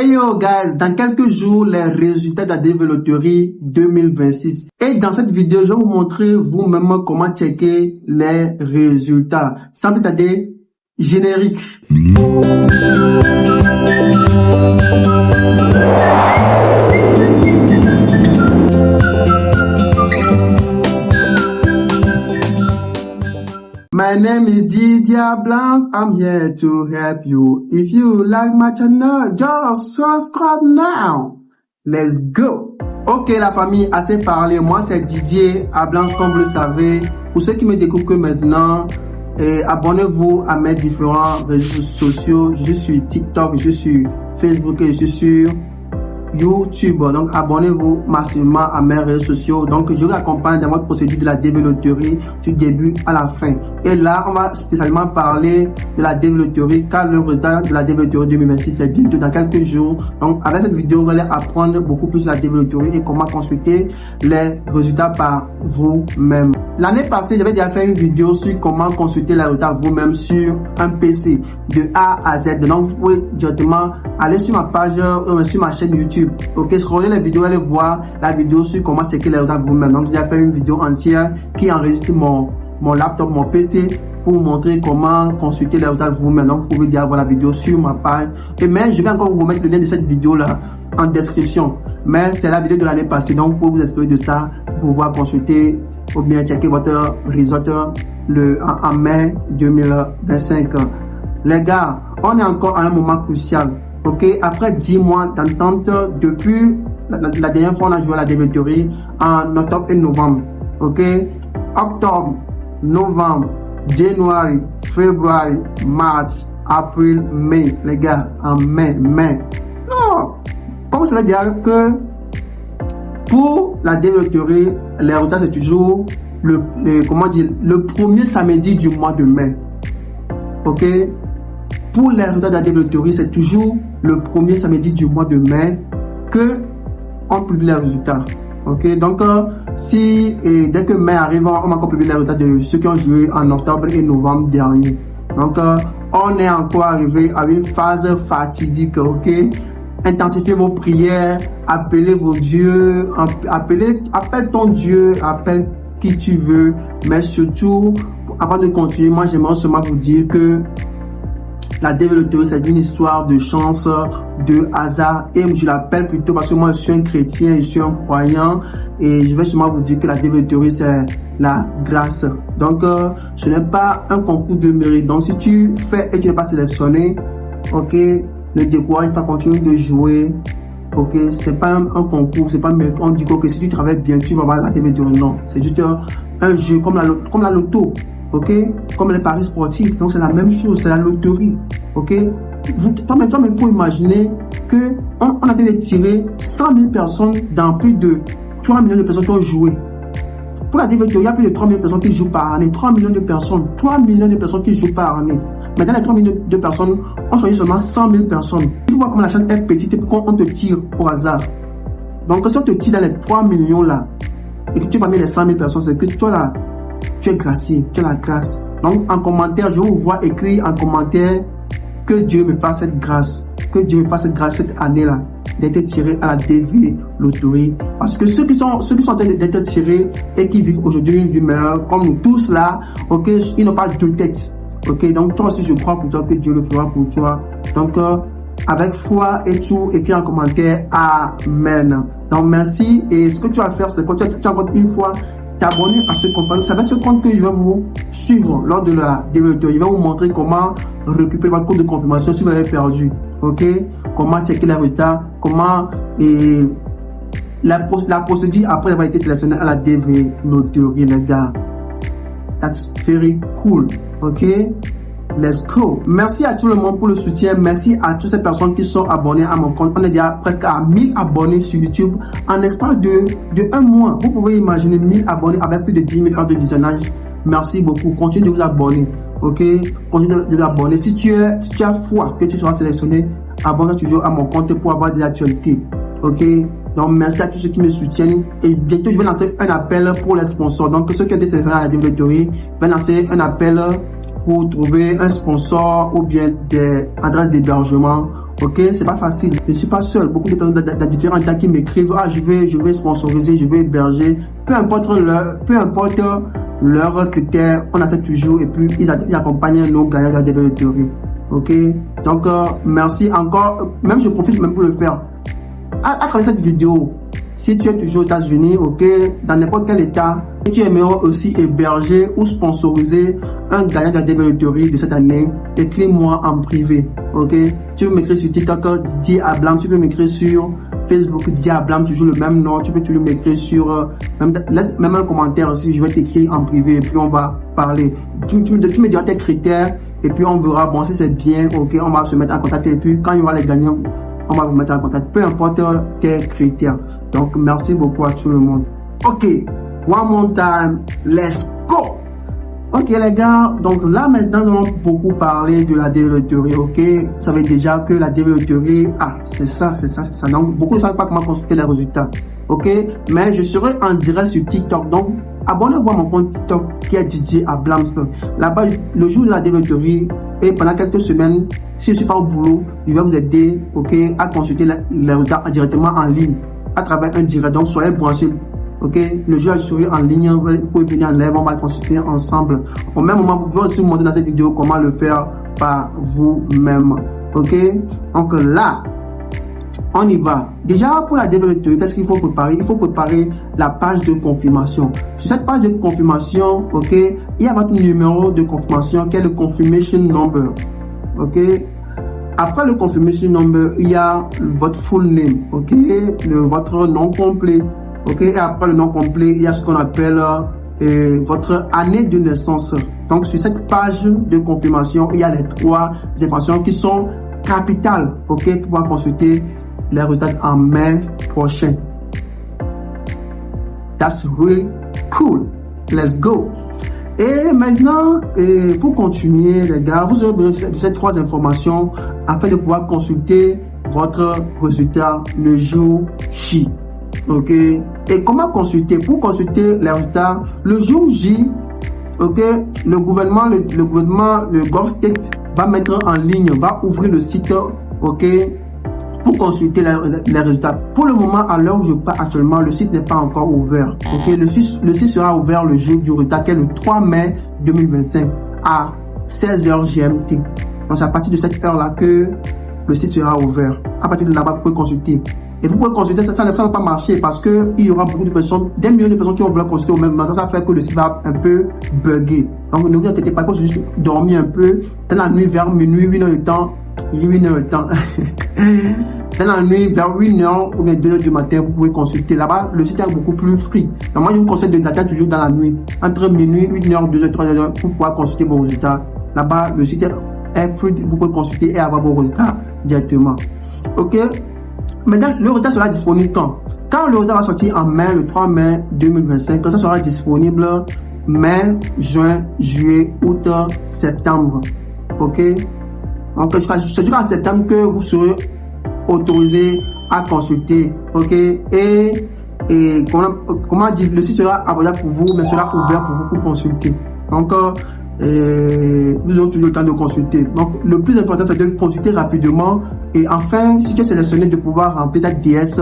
Hey yo guys, dans quelques jours, les résultats de la développerie 2026. Et dans cette vidéo, je vais vous montrer vous-même comment checker les résultats. Sans plus tarder, générique. My name is Didier Blanc. I'm here to help you. If you like my channel, just subscribe now. Let's go. Ok la famille, assez parlé. Moi c'est Didier Blanc, comme vous le savez. Pour ceux qui me découvrent que maintenant, abonnez-vous à mes différents réseaux sociaux. Je suis sur TikTok, je suis sur Facebook et je suis sur YouTube. Donc abonnez-vous massivement à mes réseaux sociaux. Donc je vous accompagne dans votre procédure de la développerie du début à la fin. Et là on va spécialement parler de la développerie car le résultat de la développerie 2026 est bientôt dans quelques jours. Donc avec cette vidéo vous allez apprendre beaucoup plus sur la développerie et comment consulter les résultats par vous-même. L'année passée j'avais déjà fait une vidéo sur comment consulter les résultats vous-même sur un PC de A à Z. Donc vous pouvez directement aller sur ma page sur ma chaîne YouTube. Ok, scrollez les vidéos, allez voir la vidéo sur comment checker les résultats vous-même. Donc j'ai fait une vidéo entière qui enregistre mon laptop, mon PC pour vous montrer comment consulter les résultats vous-même. Donc vous pouvez déjà voir la vidéo sur ma page. Et mais je vais encore vous mettre le lien de cette vidéo là en description. Mais c'est la vidéo de l'année passée, donc vous pouvez vous inspirer de ça pour pouvoir consulter ou bien checker votre résultat en mai 2025. Les gars, on est encore à un moment crucial. Ok, après 10 mois d'entente depuis la dernière fois on a joué à la développerie en octobre et novembre. Ok, octobre, novembre, janvier, février, mars, avril, mai. Les gars, en mai. Non, comme ça veut dire que pour la développerie, les résultats c'est toujours le premier samedi du mois de mai. Ok. Pour les résultats de la développerie, c'est toujours le premier samedi du mois de mai que on publie les résultats. Ok, donc dès que mai arrive, on va encore publier les résultats de ceux qui ont joué en octobre et novembre dernier. Donc on est encore arrivé à une phase fatidique. Ok, intensifiez vos prières, appelez vos dieux, appelle ton Dieu, appelle qui tu veux, mais surtout avant de continuer, moi j'aimerais seulement vous dire que la développerie, c'est une histoire de chance, de hasard. Et je l'appelle plutôt parce que moi, je suis un chrétien, je suis un croyant. Et je vais seulement vous dire que la développerie, c'est la grâce. Donc, ce n'est pas un concours de mérite. Donc, si tu fais et tu n'es pas sélectionné, ok, ne décourage pas, continue de jouer. Ok, c'est pas un concours, c'est pas mérite. On dit que si tu travailles bien, tu vas avoir la développerie. Non, c'est juste un jeu comme la loto. Ok, comme les paris sportifs, donc c'est la même chose, c'est la loterie. Ok, toi-même, il faut imaginer que on a été tirer 100 000 personnes dans plus de 3 millions de personnes qui ont joué. Pour la développerie, il y a plus de 3 millions de personnes qui jouent par année. 3 millions de personnes qui jouent par année. Mais dans les 3 millions de personnes, on choisit seulement 100 000 personnes. Il faut voir comment la chaîne est petite et pourquoi on te tire au hasard. Donc si on te tire dans les 3 millions là, et que tu vas mettre les 100 000 personnes, c'est que toi là, tu es gracié, tu as la grâce. Donc en commentaire, je vous vois écrire en commentaire que Dieu me fasse cette grâce. Que Dieu me fasse cette grâce cette année-là d'être tiré à la DV loterie. Parce que ceux qui sont en train d'être tirés et qui vivent aujourd'hui une vie meilleure, comme nous tous là, ok, ils n'ont pas deux têtes. Ok, donc toi aussi je crois pour toi que Dieu le fera pour toi. Donc avec foi et tout, écris en commentaire Amen. Donc merci. Et ce que tu vas faire, c'est que tu as encore une fois t'abonner à ce compte. Vous savez ce compte que je vais vous suivre lors de la développerie. Je vais vous montrer comment récupérer votre code de confirmation si vous l'avez perdu. Ok, comment checker les résultats, comment la procédure après avoir été sélectionné à la développerie, les gars. That's very cool. Ok, let's go. Merci à tout le monde pour le soutien. Merci à toutes ces personnes qui sont abonnées à mon compte. On est déjà presque à 1000 abonnés sur YouTube en espace de un mois. Vous pouvez imaginer 1000 abonnés avec plus de 10 000 heures de visionnage. Merci beaucoup. Continuez de vous abonner. Ok, continuez de vous abonner. Si tu as foi que tu seras sélectionné, abonne-toi toujours à mon compte pour avoir des actualités. Ok, donc merci à tous ceux qui me soutiennent. Et bientôt je vais lancer un appel pour les sponsors. Donc ceux qui ont été sélectionnés à la développerie, je vais lancer un appel pour trouver un sponsor ou bien des adresses d'hébergement Ok, c'est pas facile. Je ne suis pas seul. Beaucoup de personnes dans différents états qui m'écrivent, ah, je vais sponsoriser, je vais héberger. Peu importe leurs critères, on accepte toujours et puis ils accompagnent nos gagnants de la développerie. Ok, donc merci encore. Même je profite même pour le faire. À travers cette vidéo, si tu es toujours aux États-Unis, ok, dans n'importe quel état, et tu aimerais aussi héberger ou sponsoriser un gagnant de la développerie de cette année, écris-moi en privé, ok. Tu peux m'écrire sur TikTok, Didier Ablam, tu peux m'écrire sur Facebook, Didier Ablam, toujours le même nom, tu peux toujours m'écrire sur, même un commentaire aussi, je vais t'écrire en privé et puis on va parler. Tu me diras tes critères et puis on verra, bon, si c'est bien, ok, on va se mettre en contact et puis quand il y aura les gagnants, on va vous mettre en contact, peu importe tes critères. Donc, merci beaucoup à tout le monde. Ok, one more time, let's go. Ok les gars, donc là maintenant nous allons beaucoup parler de la développerie, ok. Vous savez déjà que la développerie, c'est ça. Donc beaucoup ne savent pas comment consulter les résultats, ok. Mais je serai en direct sur TikTok, donc abonnez-vous à mon compte TikTok qui est Didier Ablams. Là-bas, le jour de la développerie et pendant quelques semaines, si je suis pas au boulot, je vais vous aider, ok, à consulter les résultats directement en ligne à travers un direct. Donc soyez branchés. Ok, le jeu je serai en ligne, vous pouvez venir en live, on va consulter ensemble. Au même moment, vous pouvez aussi vous montrer dans cette vidéo comment le faire par vous-même. Ok, donc là, on y va. Déjà, pour la développerie, qu'est-ce qu'il faut préparer? Il faut préparer la page de confirmation. Sur cette page de confirmation, ok, il y a votre numéro de confirmation qui est le confirmation number. Ok, après le confirmation number, il y a votre full name, ok, votre nom complet. Ok, et après le nom complet, il y a ce qu'on appelle votre année de naissance. Donc sur cette page de confirmation, il y a les 3 informations qui sont capitales, ok, pour pouvoir consulter les résultats en mai prochain. That's really cool. Let's go. Et maintenant, pour continuer les gars, vous aurez besoin de ces 3 informations afin de pouvoir consulter votre résultat le jour J. Ok, et comment consulter? Pour consulter les résultats le jour J, ok, le gouvernement, le GovTech va mettre en ligne, va ouvrir le site, ok, pour consulter les résultats. Pour le moment, à l'heure où je parle actuellement, le site n'est pas encore ouvert. Ok, le site sera ouvert le jour du résultat, qui est le 3 mai 2025 à 16h GMT. Donc c'est à partir de cette heure-là que le site sera ouvert. À partir de là-bas, vous pouvez consulter. Et vous pouvez consulter, ça ne va pas marcher parce que il y aura beaucoup de personnes, des millions de personnes qui vont vouloir consulter au même moment. Ça fait que le site va un peu bugger. Donc ne vous inquiétez pas, il faut juste dormir un peu. Dans la nuit vers minuit, 1h de temps. Dans la nuit vers 1h ou bien 2h du matin, vous pouvez consulter. Là-bas, le site est beaucoup plus free. Donc moi, je vous conseille d'attendre toujours dans la nuit. Entre minuit, 1h, 2h, 3h, pour pouvoir consulter vos résultats. Là-bas, le site est free. Vous pouvez consulter et avoir vos résultats directement. Ok? Maintenant, le résultat sera disponible quand le résultat va sortir en mai, le 3 mai 2025, ça sera disponible mai, juin, juillet, août, septembre. Ok? Donc, c'est durant septembre que vous serez autorisé à consulter. Ok? Et comment dire, le site sera abordable pour vous, mais sera ouvert pour vous pour consulter. Donc, vous aurez toujours le temps de consulter. Donc, le plus important, c'est de consulter rapidement. Et enfin, si tu es sélectionné, de pouvoir remplir ta DS,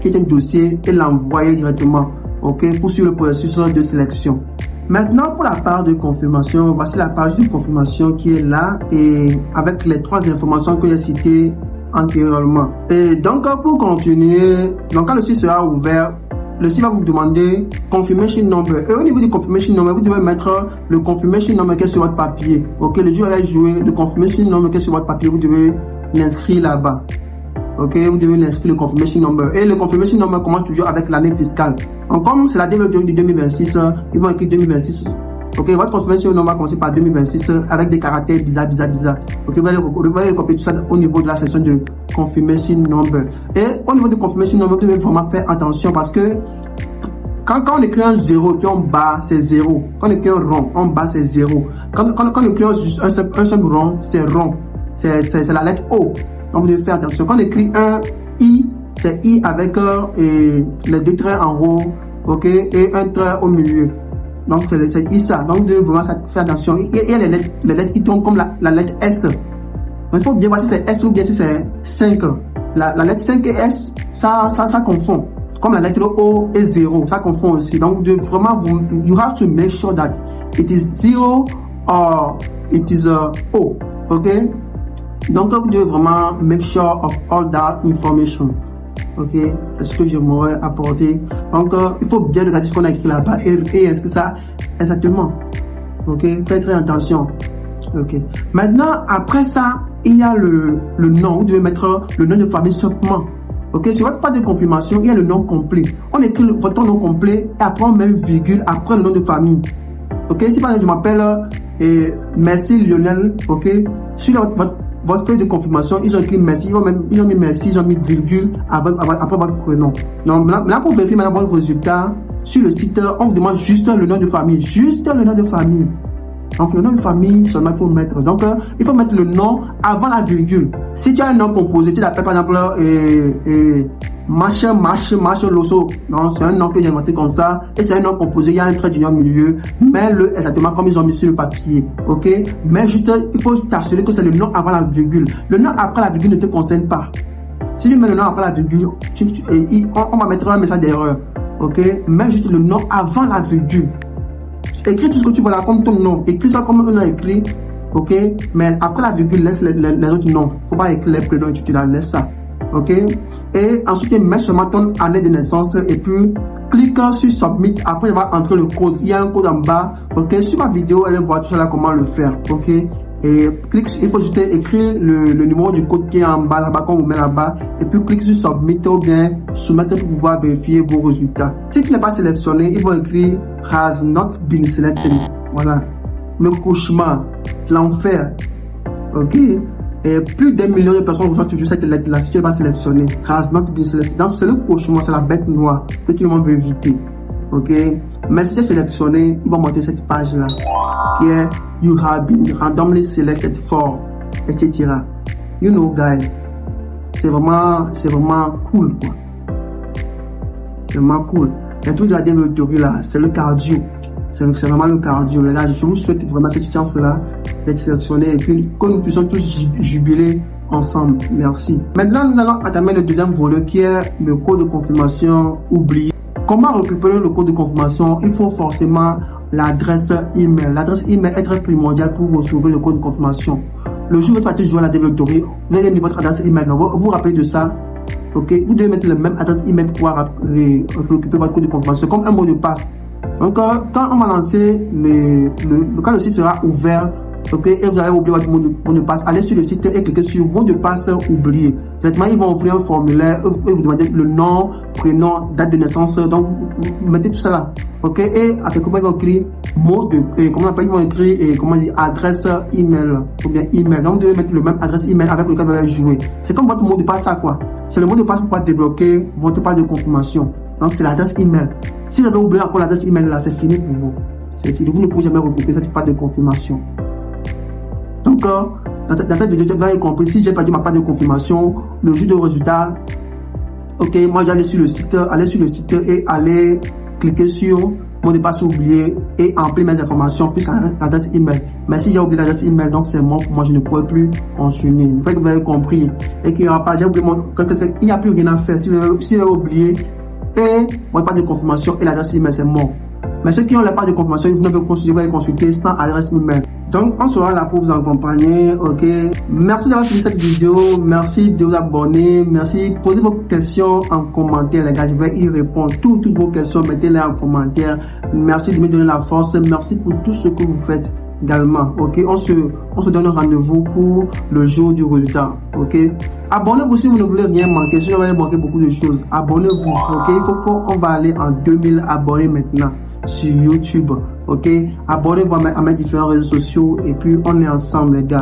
qui est un dossier, et l'envoyer directement. Ok, pour suivre le processus de sélection. Maintenant, pour la page de confirmation, voici la page de confirmation qui est là, et avec les 3 informations que j'ai citées antérieurement. Et donc, pour continuer, donc quand le site sera ouvert, le site va vous demander confirmation number. Et au niveau du confirmation number, vous devez mettre le confirmation number qui est sur votre papier. Ok, le jour où elle a joué, le confirmation number qui est sur votre papier, vous devez l'inscrire là-bas. Ok, vous devez l'inscrire le confirmation number. Et le confirmation number commence toujours avec l'année fiscale. Donc, comme c'est la développerie de 2026, ils vont écrire 2026. Ok, votre confirmation number commence par 2026 avec des caractères bizarres. Ok, vous allez copier tout ça au niveau de la section de confirmation number. Et au niveau de confirmation number, vous devez vraiment faire attention parce que quand on écrit un 0 puis on bat, c'est 0. Quand on écrit un rond, on bat, c'est 0. Quand on écrit un simple rond, c'est rond. C'est la lettre O. Donc vous devez faire attention. Quand on écrit un I, c'est I avec les 2 traits en haut, ok, et un trait au milieu. Donc c'est I ça. Donc vous devez vraiment faire attention. Il y a les lettres qui tombent comme la lettre S. il faut bien voir si c'est S ou bien si c'est 5. La lettre 5 et S, ça confond. Comme la lettre O et 0, ça confond aussi. Donc, vraiment, you have to make sure that it is 0 or it is O. Ok? Donc, vous devez vraiment make sure of all that information. Ok? C'est ce que j'aimerais apporter. Donc, il faut bien regarder ce qu'on a écrit là-bas et est-ce que ça exactement. Ok? Faites très attention. Ok. Maintenant, après ça, il y a le nom. Vous devez mettre le nom de famille simplement. Ok, sur votre page de confirmation, il y a le nom complet. On écrit votre nom complet et après on met une virgule après le nom de famille. Ok, si par exemple je m'appelle Merci Lionel, ok, sur votre feuille de confirmation, ils ont écrit merci, ils ont mis merci, ils ont mis virgule après votre prénom. Donc là pour vérifier maintenant votre résultat, sur le site, on vous demande juste le nom de famille. Juste le nom de famille. Donc le nom de famille seulement il faut mettre. Donc il faut mettre le nom avant la virgule. Si tu as un nom composé, tu l'appelles par exemple Marche Loso. Non, c'est un nom que j'ai inventé comme ça. Et c'est un nom composé, il y a un trait d'union au milieu. Mets-le exactement comme ils ont mis sur le papier. Ok? Mais juste, il faut t'assurer que c'est le nom avant la virgule. Le nom après la virgule ne te concerne pas. Si tu mets le nom après la virgule, on va mettre un message d'erreur. Ok? Mets juste le nom avant la virgule. Écris tout ce que tu veux là comme ton nom. Écris ça comme on a écrit. Ok? Mais après la virgule, laisse les autres noms. Faut pas écrire les prénoms et tu la laisses ça. Ok? Et ensuite, mets seulement ton année de naissance et puis clique sur Submit. Après, il va entrer le code. Il y a un code en bas. Ok? Sur ma vidéo, allez voir tout ça là, comment le faire. Ok? Et clique, il faut juste écrire le numéro du code qui est en bas là-bas, qu'on vous met là-bas. Et puis clique sur Submit ou bien soumettre pour pouvoir vérifier vos résultats. Si tu n'es pas sélectionné, il faut écrire Has not been selected. Voilà. Le cauchemar, l'enfer. Ok? Et plus d'un million de personnes reçoivent toujours cette lettre-là si tu n'es pas sélectionné. Has not been selected. Donc c'est le cauchemar, c'est la bête noire que tout le monde veut éviter. Ok? Mais si tu es sélectionné, il va monter cette page-là. Qui est You have been randomly selected for, etc. You know, guys. C'est vraiment cool, quoi. C'est vraiment cool. Et tout de la théorie là, c'est le cardio. C'est vraiment le cardio. Les gars, je vous souhaite vraiment cette chance-là d'être sélectionné et puis que nous puissions tous jubiler ensemble. Merci. Maintenant, nous allons entamer le deuxième volet qui est le code de confirmation oublié. Comment récupérer le code de confirmation? Il faut forcément l'adresse email. L'adresse email est très primordiale pour retrouver le code de confirmation. Le jour où vous partez jouer à la développerie, vous allez mettre votre adresse email. Vous vous rappelez de ça? Ok, vous devez mettre le même adresse email pour pouvoir récupérer votre code de confirmation comme un mot de passe. Donc, quand on va lancer quand le site sera ouvert, ok, et vous allez oublier votre mot de passe, allez sur le site et cliquez sur mot de passe oublié. Directement, ils vont offrir un formulaire et vous demander le nom, prénom, date de naissance. Donc, vous mettez tout ça là. Ok, et à quelque part, ils vont écrire ils vont écrire adresse email ou bien email. Donc, vous devez mettre le même adresse email avec lequel vous allez jouer. C'est comme votre mot de passe, ça quoi. C'est le mot de passe pour pouvoir débloquer votre page de confirmation. Donc, c'est l'adresse email. Si vous avez oublié encore l'adresse email là, c'est fini pour vous. C'est fini. Vous ne pouvez jamais recouper cette page de confirmation. Donc, dans cette vidéo, vous avez compris, si j'ai perdu ma page de confirmation, le jour de résultat, ok, moi j'allais sur le site et aller cliquer sur mot de passe oublié et emplir mes informations plus l'adresse email. Mais si j'ai oublié l'adresse email, donc c'est mort pour moi, je ne pourrais plus continuer. Il faut que vous avez compris et qu'il n'y aura pas, il n'y a plus rien à faire. Si vous avez oublié et votre page de confirmation et l'adresse email, c'est mort. Mais ceux qui ont la page de confirmation, vous ne pouvez pas les consulter sans adresse email. Donc, on sera là pour vous accompagner, ok. Merci d'avoir suivi cette vidéo. Merci de vous abonner. Merci. Posez vos questions en commentaire, les gars. Je vais y répondre. Toutes vos questions, mettez-les en commentaire. Merci de me donner la force. Merci pour tout ce que vous faites également, ok. On se donne rendez-vous pour le jour du résultat, ok. Abonnez-vous si vous ne voulez rien manquer. Si vous avez manqué beaucoup de choses, abonnez-vous, ok. Il faut qu'on va aller en 2000 abonnés maintenant sur YouTube, ok. Abonnez-vous à mes différents réseaux sociaux et puis on est ensemble, les gars.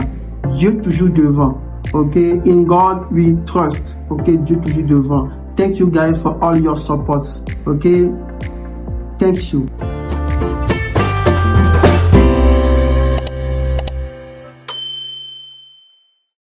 Dieu toujours devant, ok. In God we trust, ok. Dieu toujours devant. Thank you guys for all your supports, ok. Thank you.